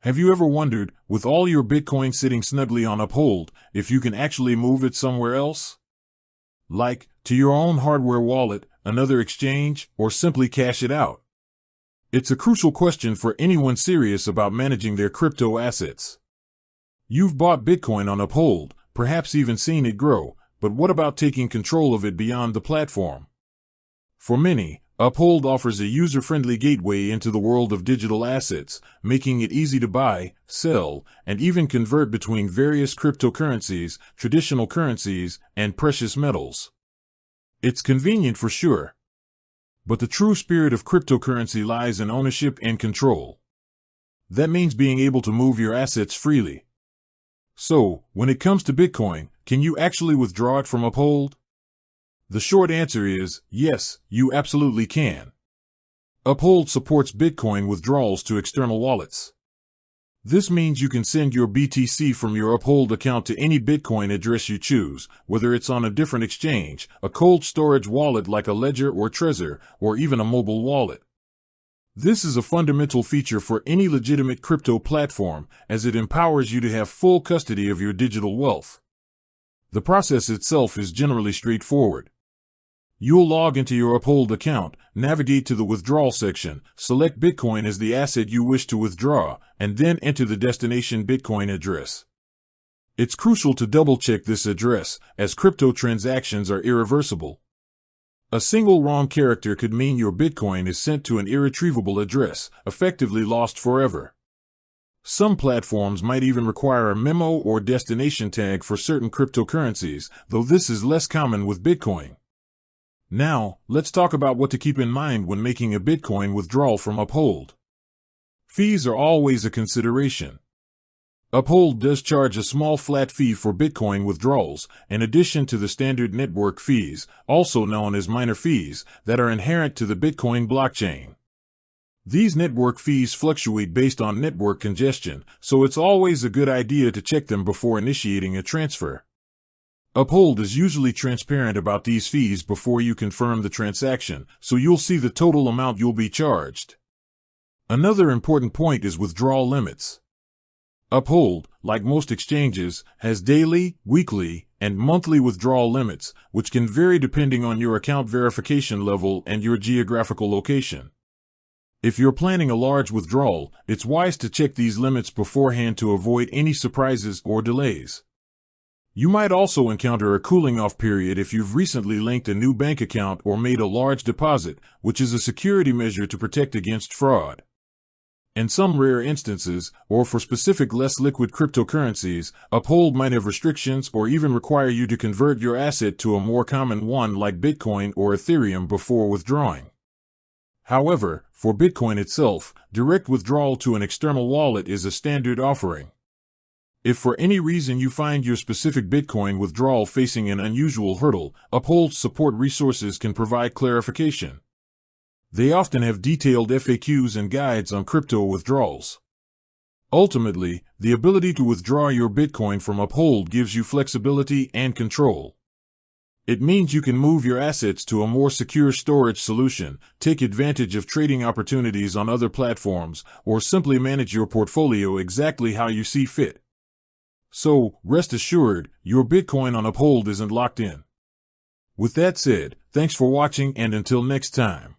Have you ever wondered, with all your Bitcoin sitting snugly on Uphold, if you can actually move it somewhere else? Like, to your own hardware wallet, another exchange, or simply cash it out? It's a crucial question for anyone serious about managing their crypto assets. You've bought Bitcoin on Uphold, perhaps even seen it grow, but what about taking control of it beyond the platform? For many, Uphold offers a user-friendly gateway into the world of digital assets, making it easy to buy, sell, and even convert between various cryptocurrencies, traditional currencies, and precious metals. It's convenient for sure. But the true spirit of cryptocurrency lies in ownership and control. That means being able to move your assets freely. So, when it comes to Bitcoin, can you actually withdraw it from Uphold? The short answer is, yes, you absolutely can. Uphold supports Bitcoin withdrawals to external wallets. This means you can send your BTC from your Uphold account to any Bitcoin address you choose, whether it's on a different exchange, a cold storage wallet like a Ledger or Trezor, or even a mobile wallet. This is a fundamental feature for any legitimate crypto platform, as it empowers you to have full custody of your digital wealth. The process itself is generally straightforward. You'll log into your Uphold account, navigate to the withdrawal section, select Bitcoin as the asset you wish to withdraw, and then enter the destination Bitcoin address. It's crucial to double-check this address, as crypto transactions are irreversible. A single wrong character could mean your Bitcoin is sent to an irretrievable address, effectively lost forever. Some platforms might even require a memo or destination tag for certain cryptocurrencies, though this is less common with Bitcoin. Now, let's talk about what to keep in mind when making a Bitcoin withdrawal from Uphold. Fees are always a consideration. Uphold does charge a small flat fee for Bitcoin withdrawals, in addition to the standard network fees, also known as minor fees, that are inherent to the Bitcoin blockchain. These network fees fluctuate based on network congestion, so it's always a good idea to check them before initiating a transfer. Uphold is usually transparent about these fees before you confirm the transaction, so you'll see the total amount you'll be charged. Another important point is withdrawal limits. Uphold, like most exchanges, has daily, weekly, and monthly withdrawal limits, which can vary depending on your account verification level and your geographical location. If you're planning a large withdrawal, it's wise to check these limits beforehand to avoid any surprises or delays. You might also encounter a cooling-off period if you've recently linked a new bank account or made a large deposit, which is a security measure to protect against fraud. In some rare instances, or for specific less liquid cryptocurrencies, Uphold might have restrictions or even require you to convert your asset to a more common one like Bitcoin or Ethereum before withdrawing. However, for Bitcoin itself, direct withdrawal to an external wallet is a standard offering. If for any reason you find your specific Bitcoin withdrawal facing an unusual hurdle, Uphold's support resources can provide clarification. They often have detailed FAQs and guides on crypto withdrawals. Ultimately, the ability to withdraw your Bitcoin from Uphold gives you flexibility and control. It means you can move your assets to a more secure storage solution, take advantage of trading opportunities on other platforms, or simply manage your portfolio exactly how you see fit. So, rest assured, your Bitcoin on Uphold isn't locked in. With that said, thanks for watching and until next time.